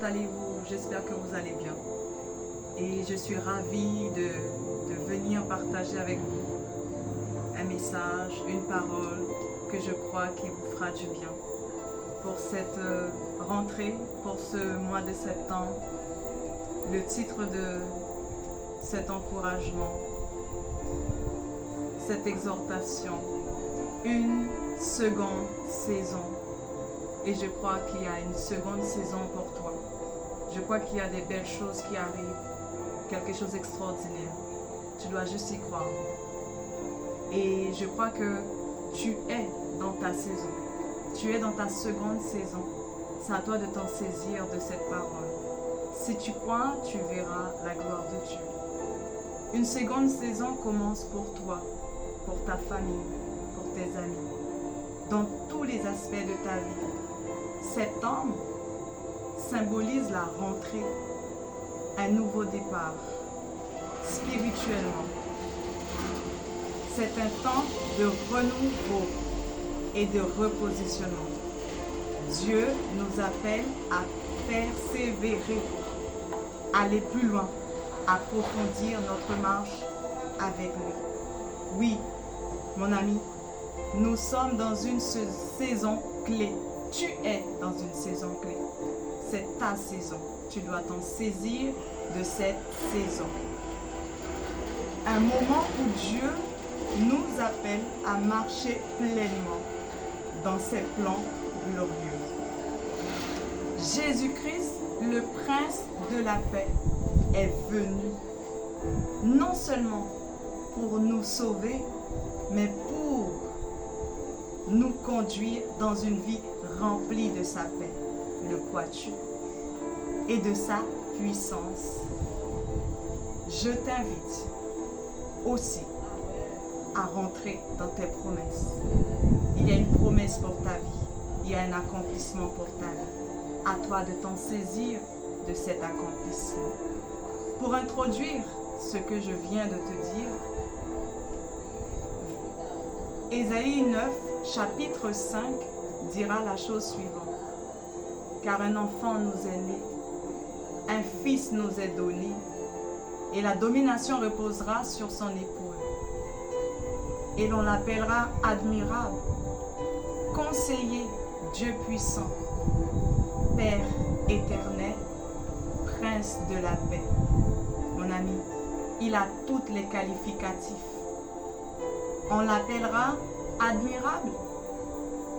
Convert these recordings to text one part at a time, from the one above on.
allez-vous? J'espère que vous allez bien. Et je suis ravie de venir partager avec vous un message, une parole que je crois qui vous fera du bien. Pour cette rentrée, pour ce mois de septembre, le titre de cet encouragement, cette exhortation, une seconde saison. Et je crois qu'il y a une seconde saison pour toi. Je crois qu'il y a des belles choses qui arrivent, quelque chose d'extraordinaire. Tu dois juste y croire. Et je crois que tu es dans ta saison. Tu es dans ta seconde saison. C'est à toi de t'en saisir de cette parole. Si tu crois, tu verras la gloire de Dieu. Une seconde saison commence pour toi, pour ta famille, pour tes amis, dans tous les aspects de ta vie. Septembre symbolise la rentrée, un nouveau départ, spirituellement. C'est un temps de renouveau et de repositionnement. Dieu nous appelle à persévérer, aller plus loin, approfondir notre marche avec lui. Oui, mon ami, nous sommes dans une saison clé. Tu es dans une saison clé. C'est ta saison. Tu dois t'en saisir de cette saison. Un moment où Dieu nous appelle à marcher pleinement dans ses plans glorieux. Jésus-Christ, le prince de la paix, est venu non seulement pour nous sauver, mais pour nous conduire dans une vie remplie de sa paix. Le crois-tu? Et de sa puissance. Je t'invite aussi à rentrer dans tes promesses. Il y a une promesse pour ta vie. Il y a un accomplissement pour ta vie. À toi de t'en saisir de cet accomplissement. Pour introduire ce que je viens de te dire, Ésaïe 9, chapitre 5, dira la chose suivante. Car un enfant nous est né, un fils nous est donné, et la domination reposera sur son épaule. Et l'on l'appellera admirable, conseiller, Dieu puissant, Père éternel, prince de la paix. Mon ami, il a toutes les qualificatifs. On l'appellera admirable,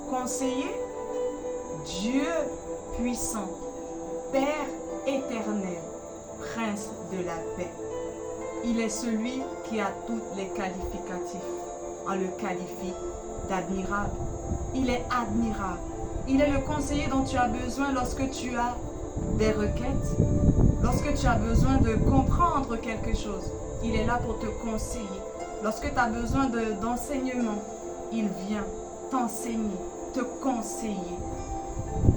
conseiller, Dieu puissant, Père éternel, prince de la paix. Il est celui qui a tous les qualificatifs. On le qualifie d'admirable. Il est admirable. Il est le conseiller dont tu as besoin lorsque tu as des requêtes, lorsque tu as besoin de comprendre quelque chose. Il est là pour te conseiller. Lorsque tu as besoin d'enseignement, il vient t'enseigner, te conseiller.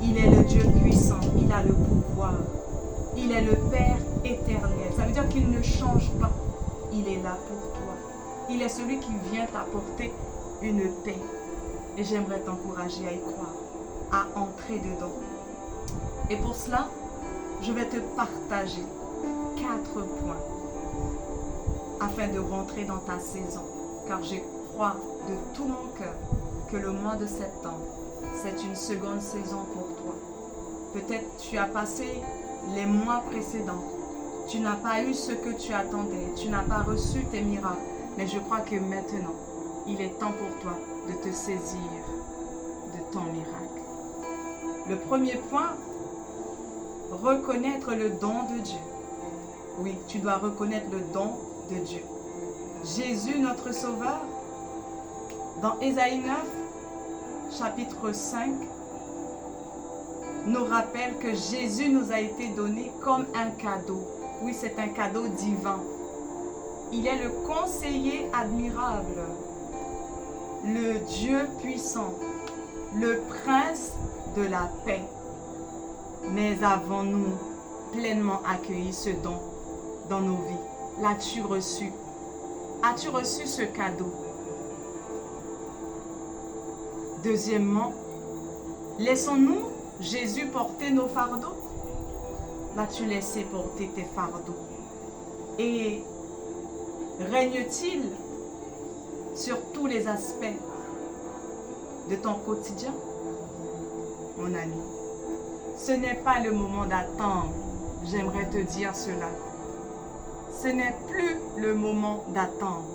Il est le Dieu puissant, il a le pouvoir. Il est le Père éternel. Ça veut dire qu'il ne change pas. Il est là pour toi. Il est celui qui vient t'apporter une paix. Et j'aimerais t'encourager à y croire, à entrer dedans. Et pour cela, je vais te partager 4 points afin de rentrer dans ta saison. Car je crois de tout mon cœur que le mois de septembre, c'est une seconde saison pour toi. Peut-être tu as passé les mois précédents. Tu n'as pas eu ce que tu attendais. Tu n'as pas reçu tes miracles. Mais je crois que maintenant, il est temps pour toi de te saisir de ton miracle. Le premier point, reconnaître le don de Dieu. Oui, tu dois reconnaître le don de Dieu. Jésus, notre Sauveur, dans Ésaïe 9, chapitre 5, nous rappelle que Jésus nous a été donné comme un cadeau. Oui, c'est un cadeau divin. Il est le conseiller admirable, le Dieu puissant, le prince de la paix. Mais avons-nous pleinement accueilli ce don dans nos vies? L'as-tu reçu? As-tu reçu ce cadeau? Deuxièmement, laissons-nous Jésus porter nos fardeaux? vas-tu laisser porter tes fardeaux? Et règne-t-il sur tous les aspects de ton quotidien? Mon ami, ce n'est pas le moment d'attendre. J'aimerais te dire cela. Ce n'est plus le moment d'attendre.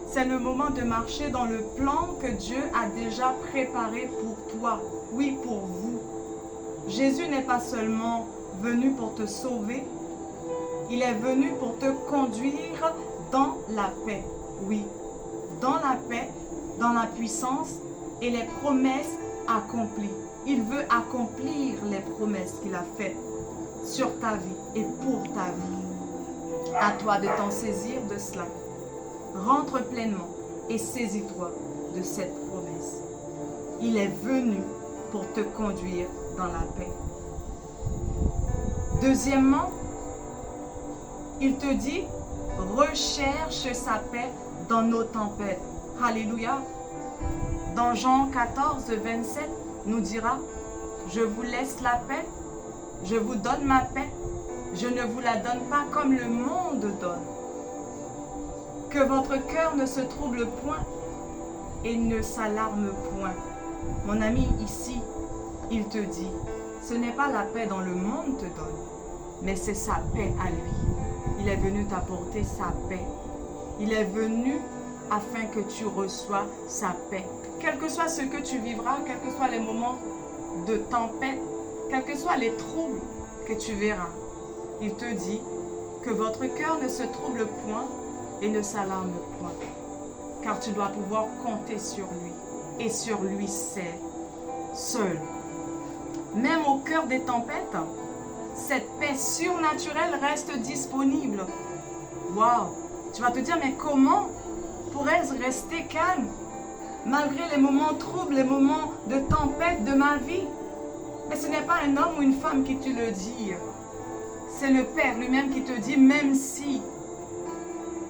C'est le moment de marcher dans le plan que Dieu a déjà préparé pour toi. Oui, pour vous. Jésus n'est pas seulement venu pour te sauver. Il est venu pour te conduire dans la paix. Oui, dans la paix, dans la puissance et les promesses accomplies. Il veut accomplir les promesses qu'il a faites sur ta vie et pour ta vie. À toi de t'en saisir de cela. Rentre pleinement et saisis-toi de cette promesse. Il est venu pour te conduire dans la paix. Deuxièmement, il te dit, recherche sa paix dans nos tempêtes. Alléluia. Dans Jean 14, 27, nous dira, je vous laisse la paix, je vous donne ma paix, je ne vous la donne pas comme le monde donne. Que votre cœur ne se trouble point et ne s'alarme point. Mon ami, ici, il te dit, ce n'est pas la paix dont le monde te donne, mais c'est sa paix à lui. Il est venu t'apporter sa paix. Il est venu afin que tu reçois sa paix. Quel que soit ce que tu vivras, quels que soient les moments de tempête, quels que soient les troubles que tu verras, il te dit que votre cœur ne se trouble point et ne s'alarme point. Car tu dois pouvoir compter sur lui et sur lui seul. Même au cœur des tempêtes, cette paix surnaturelle reste disponible. Waouh! Tu vas te dire, mais comment pourrais-je rester calme malgré les moments troubles, les moments de tempête de ma vie? Mais ce n'est pas un homme ou une femme qui te le dit. C'est le Père lui-même qui te dit, même si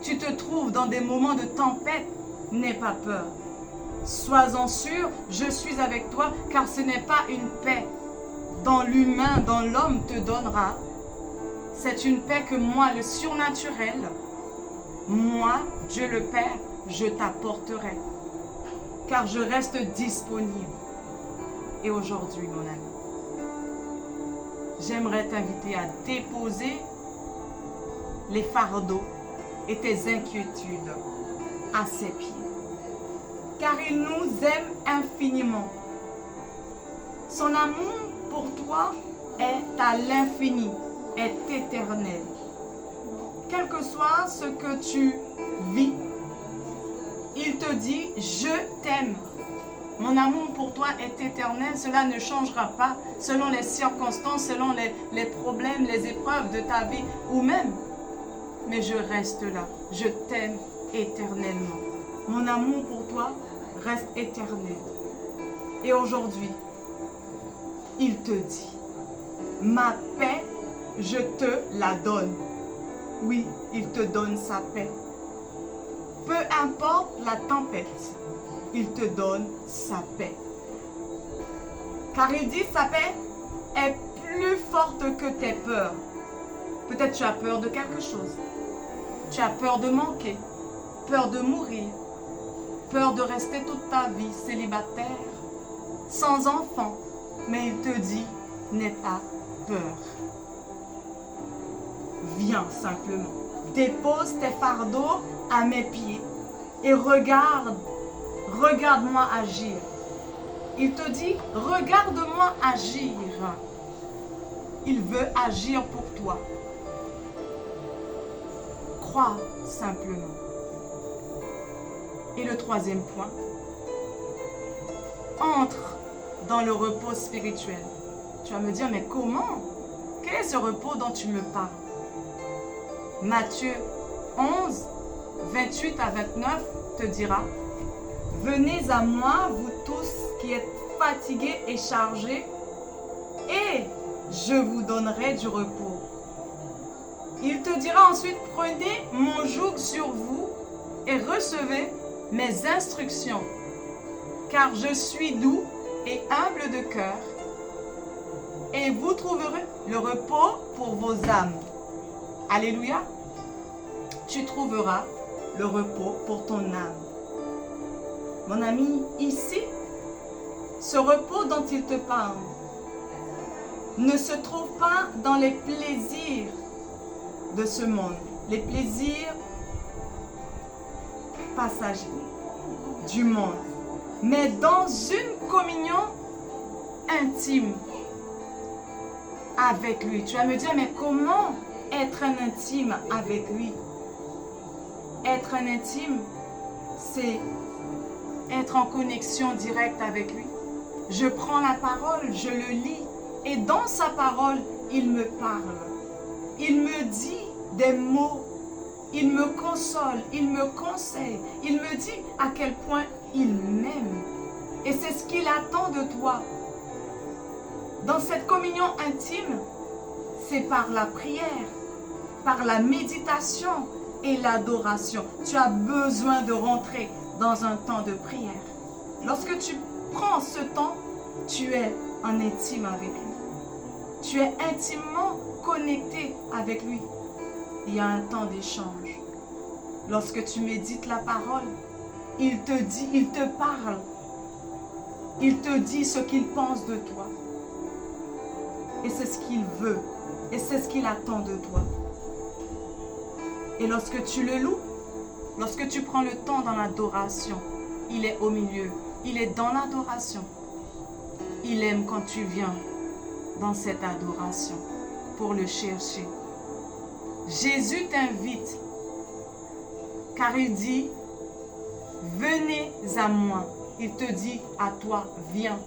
tu te trouves dans des moments de tempête, n'aie pas peur. Sois-en sûr, je suis avec toi, car ce n'est pas une paix dans l'humain, dans l'homme te donnera. C'est une paix que moi, le surnaturel, moi, Dieu le Père, je t'apporterai. Car je reste disponible. Et aujourd'hui, mon ami, j'aimerais t'inviter à déposer les fardeaux et tes inquiétudes à ses pieds. Car il nous aime infiniment. Son amour pour toi est à l'infini, est éternel. Quel que soit ce que tu vis, il te dit, je t'aime. Mon amour pour toi est éternel, cela ne changera pas selon les circonstances, selon les problèmes, les épreuves de ta vie ou même. Mais je reste là, je t'aime éternellement. Mon amour pour toi reste éternel. Et aujourd'hui, il te dit, ma paix, je te la donne. Oui, il te donne sa paix. Peu importe la tempête, il te donne sa paix. Car il dit sa paix est plus forte que tes peurs. Peut-être tu as peur de quelque chose. Tu as peur de manquer, peur de mourir, peur de rester toute ta vie célibataire, sans enfant. Mais il te dit, n'aie pas peur. Viens simplement. Dépose tes fardeaux à mes pieds et regarde, regarde-moi agir. Il te dit, regarde-moi agir. Il veut agir pour toi. Crois simplement. Et le troisième point, entre dans le repos spirituel. Tu vas me dire, mais comment? Quel est ce repos dont tu me parles? Matthieu 11, 28 à 29 te dira, venez à moi, vous tous qui êtes fatigués et chargés, et je vous donnerai du repos. Il te dira ensuite, prenez mon joug sur vous et recevez mes instructions, car je suis doux et humble de cœur, et vous trouverez le repos pour vos âmes. Alléluia. Tu trouveras le repos pour ton âme. Mon ami, ici, ce repos dont il te parle ne se trouve pas dans les plaisirs de ce monde, les plaisirs passagers du monde, mais dans une communion intime avec lui. Tu vas me dire, mais comment être un intime avec lui? Être un intime, c'est être en connexion directe avec lui. Je prends la parole, je le lis, et dans sa parole, il me parle. Il me dit des mots, il me console, il me conseille, il me dit à quel point il m'aime. Et c'est ce qu'il attend de toi. Dans cette communion intime, c'est par la prière, par la méditation et l'adoration. Tu as besoin de rentrer dans un temps de prière. Lorsque tu prends ce temps, tu es en intime avec lui. Tu es intimement connecté avec lui. Il y a un temps d'échange. Lorsque tu médites la parole, il te dit, il te parle. Il te dit ce qu'il pense de toi. Et c'est ce qu'il veut. Et c'est ce qu'il attend de toi. Et lorsque tu le loues, lorsque tu prends le temps dans l'adoration, il est au milieu. Il est dans l'adoration. Il aime quand tu viens dans cette adoration pour le chercher. Jésus t'invite car il dit, venez à moi. Il te dit à toi, viens.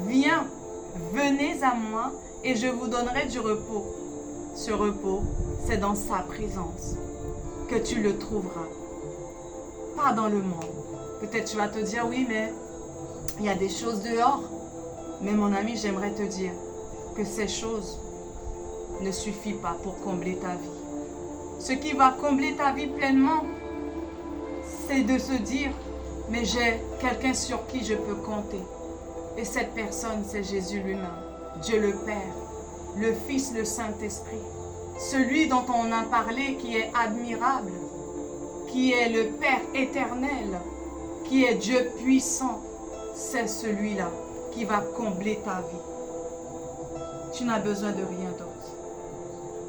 Viens, venez à moi et je vous donnerai du repos. Ce repos, c'est dans sa présence que tu le trouveras. Pas dans le monde. Peut-être tu vas te dire, oui, mais il y a des choses dehors. Mais mon ami, j'aimerais te dire que ces choses ne suffisent pas pour combler ta vie. Ce qui va combler ta vie pleinement, c'est de se dire, mais j'ai quelqu'un sur qui je peux compter. Et cette personne, c'est Jésus lui-même, Dieu le Père, le Fils, le Saint-Esprit. Celui dont on a parlé, qui est admirable, qui est le Père éternel, qui est Dieu puissant, c'est celui-là qui va combler ta vie. Tu n'as besoin de rien d'autre.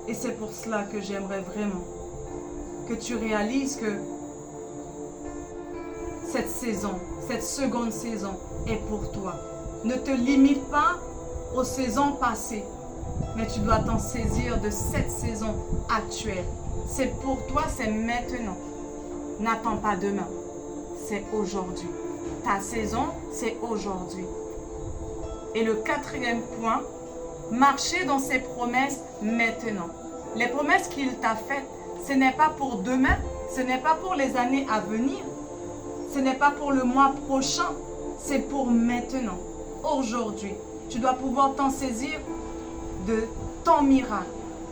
Et c'est pour cela que j'aimerais vraiment que tu réalises que cette saison, cette seconde saison est pour toi. Ne te limite pas aux saisons passées, mais tu dois t'en saisir de cette saison actuelle. C'est pour toi, c'est maintenant. N'attends pas demain, c'est aujourd'hui. Ta saison, c'est aujourd'hui. Et le quatrième point, marcher dans ses promesses maintenant. Les promesses qu'il t'a faites, ce n'est pas pour demain, ce n'est pas pour les années à venir, ce n'est pas pour le mois prochain, c'est pour maintenant, aujourd'hui. Tu dois pouvoir t'en saisir de ton miracle.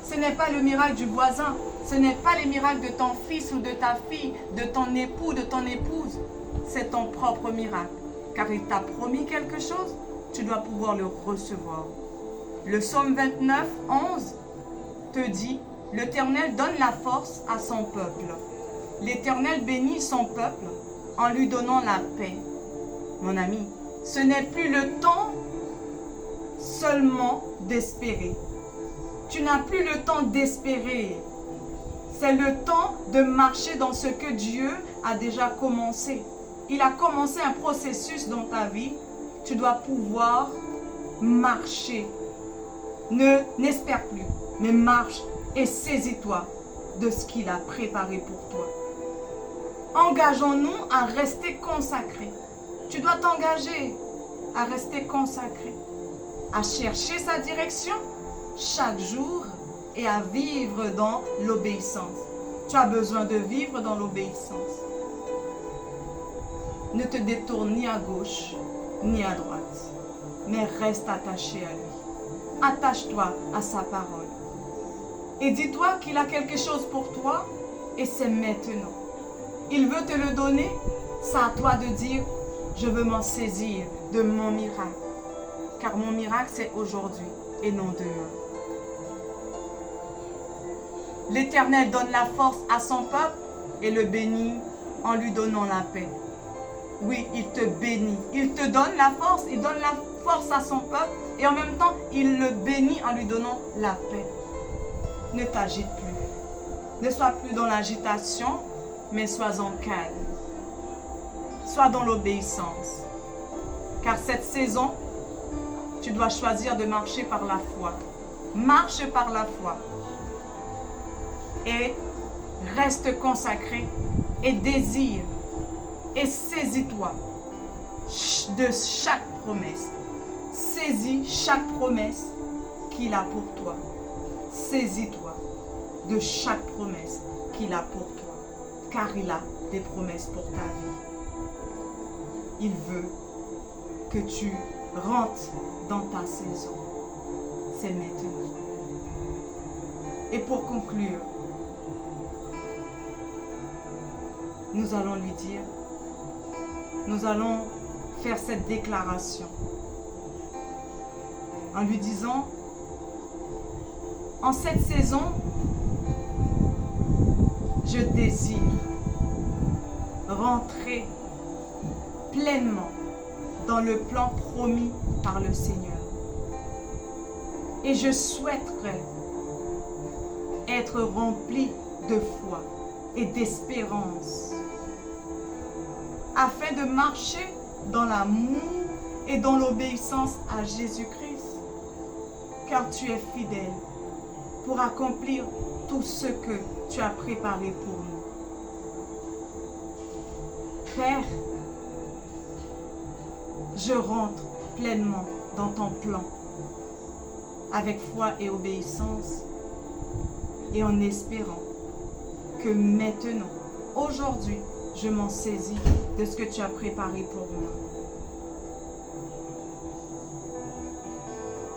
Ce n'est pas le miracle du voisin, ce n'est pas les miracles de ton fils ou de ta fille, de ton époux, de ton épouse. C'est ton propre miracle. Car il t'a promis quelque chose, tu dois pouvoir le recevoir. Le psaume 29, 11 te dit, l'Éternel donne la force à son peuple. L'Éternel bénit son peuple en lui donnant la paix. Mon ami, ce n'est plus le temps seulement d'espérer. Tu n'as plus le temps d'espérer. C'est le temps de marcher dans ce que Dieu a déjà commencé. Il a commencé un processus dans ta vie. Tu dois pouvoir marcher. N'espère plus, mais marche et saisis-toi de ce qu'il a préparé pour toi. Engageons-nous à rester consacrés. Tu dois t'engager à rester consacré, à chercher sa direction chaque jour et à vivre dans l'obéissance. Tu as besoin de vivre dans l'obéissance. Ne te détourne ni à gauche ni à droite, mais reste attaché à lui. Attache-toi à sa parole. Et dis-toi qu'il a quelque chose pour toi et c'est maintenant. Il veut te le donner, c'est à toi de dire, je veux m'en saisir de mon miracle. car mon miracle c'est aujourd'hui et non demain. L'Éternel donne la force à son peuple et le bénit en lui donnant la paix. Oui, il te bénit, il te donne la force, il donne la force à son peuple et en même temps, il le bénit en lui donnant la paix. Ne t'agite plus, ne sois plus dans l'agitation, mais sois en calme. Sois dans l'obéissance. Car cette saison, tu dois choisir de marcher par la foi. Marche par la foi. Et reste consacré et désire et saisis-toi de chaque promesse. Saisis chaque promesse qu'il a pour toi. Saisis-toi de chaque promesse qu'il a pour toi. Car il a des promesses pour ta vie. Il veut que tu rentres dans ta saison. C'est maintenant. Et pour conclure, nous allons lui dire, nous allons faire cette déclaration en lui disant, en cette saison, je désire rentrer pleinement dans le plan promis par le Seigneur. Et je souhaiterais être rempli de foi et d'espérance afin de marcher dans l'amour et dans l'obéissance à Jésus-Christ. Car tu es fidèle pour accomplir tout ce que tu as préparé pour nous. Père, je rentre pleinement dans ton plan avec foi et obéissance et en espérant que maintenant, aujourd'hui, je m'en saisis de ce que tu as préparé pour moi.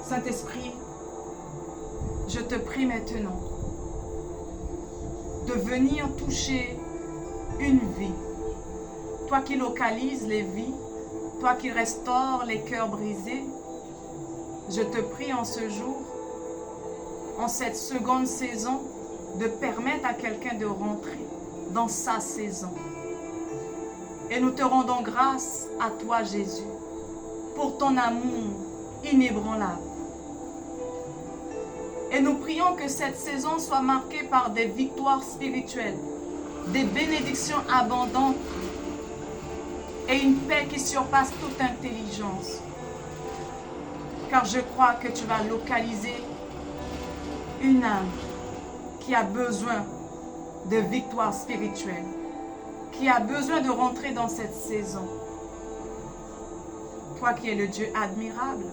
Saint-Esprit, je te prie maintenant de venir toucher une vie. Toi qui localises les vies, toi qui restaures les cœurs brisés, je te prie en ce jour, en cette seconde saison, de permettre à quelqu'un de rentrer dans sa saison. Et nous te rendons grâce à toi, Jésus, pour ton amour inébranlable. Et nous prions que cette saison soit marquée par des victoires spirituelles, des bénédictions abondantes et une paix qui surpasse toute intelligence. Car je crois que tu vas localiser une âme qui a besoin de victoires spirituelles, qui a besoin de rentrer dans cette saison. Toi qui es le Dieu admirable,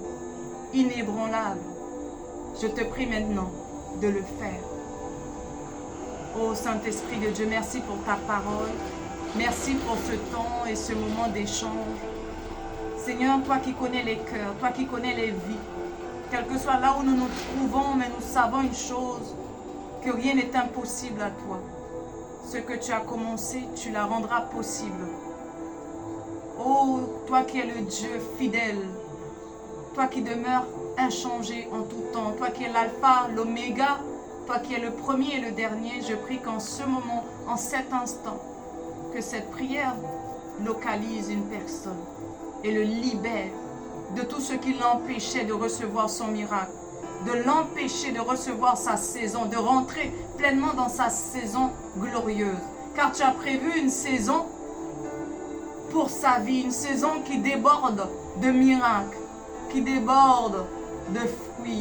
inébranlable, je te prie maintenant de le faire. Ô Saint-Esprit de Dieu, merci pour ta parole. Merci pour ce temps et ce moment d'échange. Seigneur, toi qui connais les cœurs, toi qui connais les vies, quel que soit là où nous nous trouvons, mais nous savons une chose, que rien n'est impossible à toi. Ce que tu as commencé, tu la rendras possible. Oh, toi qui es le Dieu fidèle, toi qui demeures inchangé en tout temps, toi qui es l'alpha, l'oméga, toi qui es le premier et le dernier, je prie qu'en ce moment, en cet instant, que cette prière localise une personne et le libère de tout ce qui l'empêchait de recevoir son miracle, de l'empêcher de recevoir sa saison, de rentrer pleinement dans sa saison glorieuse. Car tu as prévu une saison pour sa vie, une saison qui déborde de miracles, qui déborde de fruits,